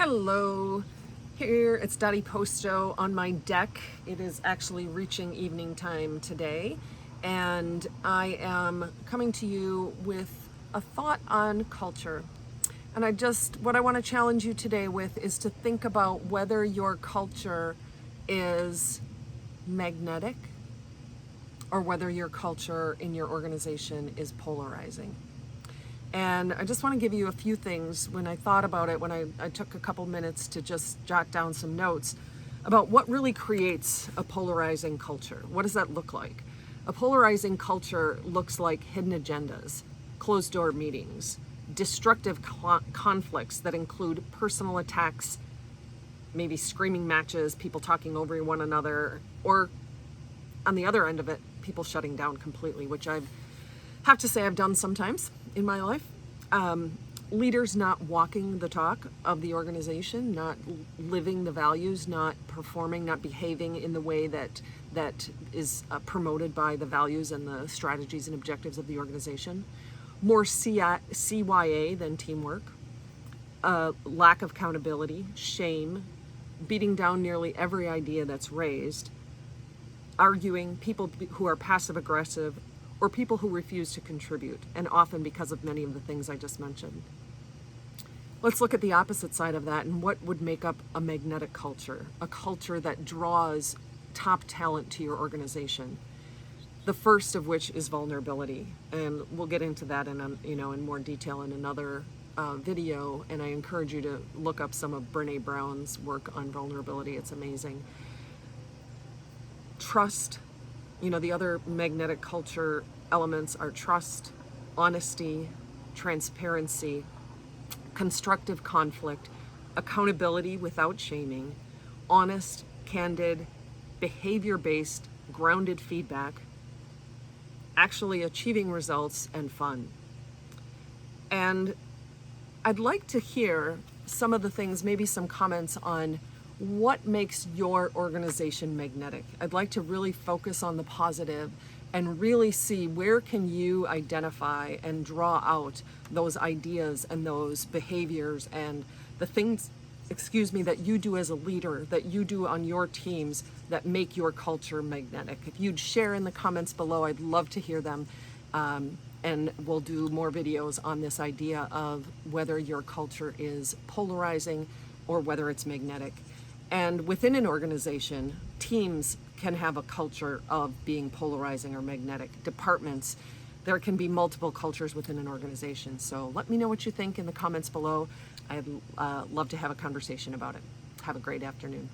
Hello, here it's Dottie Posto on my deck. It is actually reaching evening time today, and I am coming to you with a thought on culture. And what I want to challenge you today with is to think about whether your culture is magnetic or whether your culture in your organization is polarizing. And I just want to give you a few things when I thought about it, when I took a couple minutes to just jot down some notes about what really creates a polarizing culture. What does that look like? A polarizing culture looks like hidden agendas, closed door meetings, destructive conflicts that include personal attacks, maybe screaming matches, people talking over one another, or on the other end of it, people shutting down completely, which I have to say I've done sometimes in my life. Leaders not walking the talk of the organization, not living the values, not performing, not behaving in the way that is promoted by the values and the strategies and objectives of the organization. More CYA than teamwork. Lack of accountability, shame, beating down nearly every idea that's raised, arguing, people who are passive aggressive, or people who refuse to contribute, and often because of many of the things I just mentioned. Let's look at the opposite side of that and what would make up a magnetic culture, a culture that draws top talent to your organization. The first of which is vulnerability, and we'll get into that in more detail in another video. And I encourage you to look up some of Brene Brown's work on vulnerability. It's amazing. Trust. The other magnetic culture elements are trust, honesty, transparency, constructive conflict, accountability without shaming, honest, candid, behavior-based, grounded feedback, actually achieving results, and fun. And I'd like to hear some of the things, maybe some comments on what makes your organization magnetic. I'd like to really focus on the positive and really see where can you identify and draw out those ideas and those behaviors and the things, that you do as a leader, that you do on your teams that make your culture magnetic. If you'd share in the comments below, I'd love to hear them. And we'll do more videos on this idea of whether your culture is polarizing or whether it's magnetic. And within an organization, teams can have a culture of being polarizing or magnetic. Departments, there can be multiple cultures within an organization. So let me know what you think in the comments below. I'd love to have a conversation about it. Have a great afternoon.